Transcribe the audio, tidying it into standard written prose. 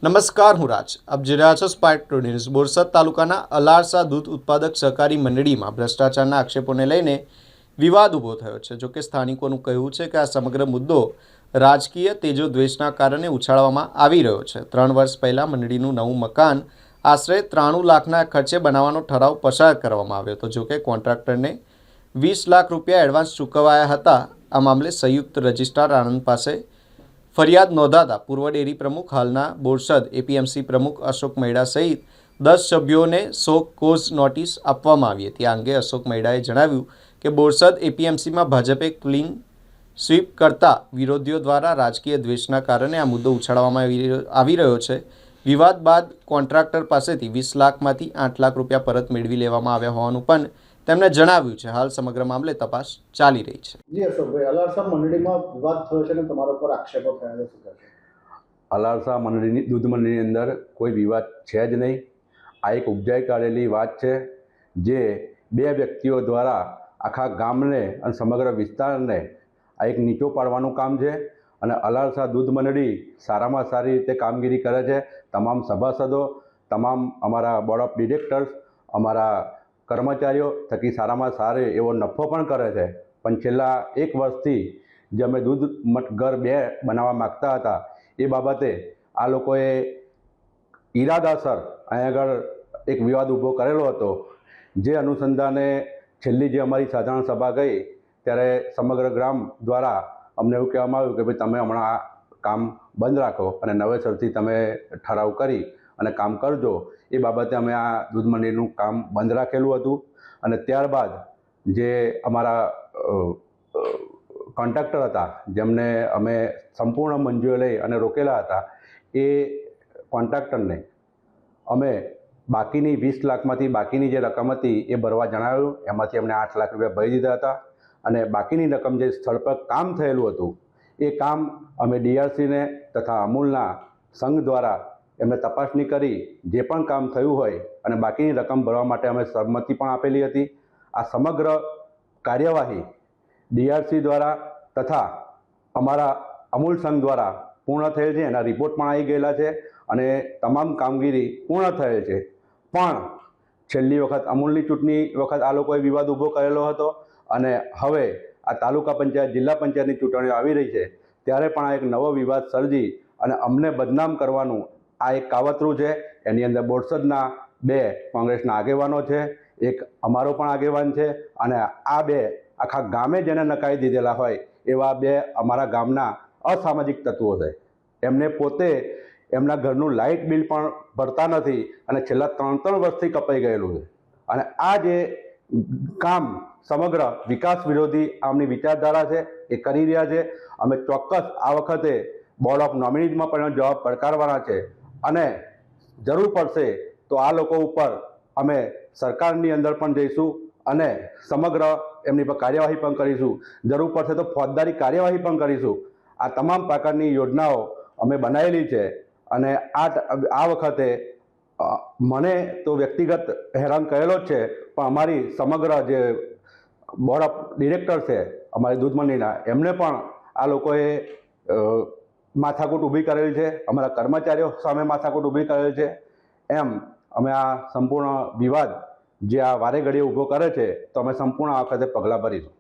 નમસ્કાર, હું રાજ. આપ જોઈ રહ્યા છો સ્પાર્ક ટુ ન્યૂઝ. બોરસદ તાલુકાના અલારસા દૂધ ઉત્પાદક સહકારી મંડળીમાં ભ્રષ્ટાચારના આક્ષેપોને લઈને વિવાદ ઊભો થયો છે. જોકે સ્થાનિકોનું કહેવું છે કે આ સમગ્ર મુદ્દો રાજકીય તેજો દ્વેષના કારણે ઉછાળવામાં આવી રહ્યો છે. 3 વર્ષ પહેલાં મંડળીનું નવું મકાન આશરે 93 લાખના ખર્ચે બનાવવાનો ઠરાવ પસાર કરવામાં આવ્યો હતો. જોકે કોન્ટ્રાક્ટરને 20 લાખ રૂપિયા એડવાન્સ ચૂકવાયા હતા. આ મામલે સંયુક્ત રજિસ્ટ્રાર આણંદ પાસે ફરિયાદ નોંધાતા પૂર્વ ડેરી પ્રમુખ, હાલના બોરસદ એપીએમસી પ્રમુખ અશોક મૈડા સહિત 10 સભ્યોને સો કોઝ નોટિસ આપવામાં આવી હતી. આ અંગે અશોક મૈડાએ જણાવ્યું કે બોરસદ એપીએમસીમાં ભાજપે ક્લીન સ્વીપ કરતા વિરોધીઓ દ્વારા રાજકીય દ્વેષના કારણે આ મુદ્દો ઉછાળવામાં આવી રહ્યો છે. વિવાદ બાદ કોન્ટ્રાક્ટર પાસેથી 20 લાખમાંથી 8 લાખ રૂપિયા પરત મેળવી લેવામાં આવ્યા હોવાનું પણ તેમણે જણાવ્યું છે. હાલ સમગ્ર મામલે તપાસ ચાલી રહી છે. જી અશોકભાઈ, અલારસા મંડળીમાં વિવાદ થયો છે અને તમારા ઉપર આક્ષેપો થયા છે, શું કહેશો? અલારસા મંડળીની દૂધ મંડળીની અંદર કોઈ વિવાદ છે જ નહીં. આ એક ઉપજાઈ કાઢેલી વાત છે જે બે વ્યક્તિઓ દ્વારા આખા ગામને અને સમગ્ર વિસ્તારને આ એક નીચો પાડવાનું કામ છે. અને અલારસા દૂધ મંડળી સારામાં સારી રીતે કામગીરી કરે છે. તમામ સભાસદો, તમામ અમારા બોર્ડ ઓફ ડિરેક્ટર્સ, અમારા કર્મચારીઓ થકી સારામાં સારો એવો નફો પણ કરે છે. પણ છેલ્લા 1 વર્ષથી જે અમે દૂધ ઘર 2 બનાવવા માગતા હતા એ બાબતે આ લોકોએ ઈરાદાસર અહીંયા આગળ એક વિવાદ ઊભો કરેલો હતો. જે અનુસંધાને છેલ્લી જે અમારી સાધારણ સભા ગઈ ત્યારે સમગ્ર ગ્રામ દ્વારા અમને એવું કહેવામાં આવ્યું કે ભાઈ તમે હમણાં આ કામ બંધ રાખો અને નવેસરથી તમે ઠરાવ કરી અને કામ કરજો. એ બાબતે અમે આ દૂધ મંડળીનું કામ બંધ રાખેલું હતું. અને ત્યારબાદ જે અમારા કોન્ટ્રાક્ટર હતા જેમને અમે સંપૂર્ણ મંજૂરી લઈ અને રોકેલા હતા એ કોન્ટ્રાક્ટરને અમે બાકીની 20 લાખમાંથી બાકીની જે રકમ હતી એ ભરવા જણાવ્યું. એમાંથી અમને 8 લાખ રૂપિયા ભરી દીધા હતા. અને બાકીની રકમ જે સ્થળ પર કામ થયેલું હતું એ કામ અમે ડીઆરસીને તથા અમૂલના સંઘ દ્વારા એમને તપાસણી કરી જે પણ કામ થયું હોય અને બાકીની રકમ ભરવા માટે અમે સહમતિ પણ આપેલી હતી. આ સમગ્ર કાર્યવાહી ડીઆરસી દ્વારા તથા અમારા અમૂલ સંઘ દ્વારા પૂર્ણ થયેલ છે. એના રિપોર્ટ પણ આવી ગયેલા છે અને તમામ કામગીરી પૂર્ણ થયેલ છે. પણ છેલ્લી વખત અમૂલની ચૂંટણી વખત આ લોકોએ વિવાદ ઊભો કરેલો હતો અને હવે આ તાલુકા પંચાયત, જિલ્લા પંચાયતની ચૂંટણીઓ આવી રહી છે ત્યારે પણ આ એક નવો વિવાદ સર્જી અને અમને બદનામ કરવાનું આ એક કાવતરું છે. એની અંદર બોરસદના 2 કોંગ્રેસના આગેવાનો છે, એક અમારો પણ આગેવાન છે અને આ 2 આખા ગામે જેને નકારી દીધેલા હોય એવા 2 અમારા ગામના અસામાજિક તત્વો છે. એમને પોતે એમના ઘરનું લાઇટ બિલ પણ ભરતા નથી અને છેલ્લા 3 વર્ષથી કપાઈ ગયેલું છે. અને આ જે કામ સમગ્ર વિકાસ વિરોધી આમની વિચારધારા છે એ કરી રહ્યા છે. અમે ચોક્કસ આ વખતે બોર્ડ ઓફ નોમિનીઝમાં પણ જવાબ પડકારવાના છે અને જરૂર પડશે તો આ લોકો ઉપર અમે સરકારની અંદર પણ જઈશું અને સમગ્ર એમની પર કાર્યવાહી પણ કરીશું. જરૂર પડશે તો ફોજદારી કાર્યવાહી પણ કરીશું. આ તમામ પ્રકારની યોજનાઓ અમે બનાવેલી છે અને આ વખતે મને તો વ્યક્તિગત હેરાન કરેલો જ છે પણ અમારી સમગ્ર જે બોર્ડ ઓફ ડિરેક્ટર છે અમારી દૂધ મંડળીના એમને પણ આ લોકોએ માથાકૂટ ઊભી કરેલી છે. અમારા કર્મચારીઓ સામે માથાકૂટ ઊભી કરેલી છે. એમ અમે આ સંપૂર્ણ વિવાદ જે આ વારે ઘડીએ ઊભો કરે છે તો અમે સંપૂર્ણ આ વખતે પગલાં ભરીશું.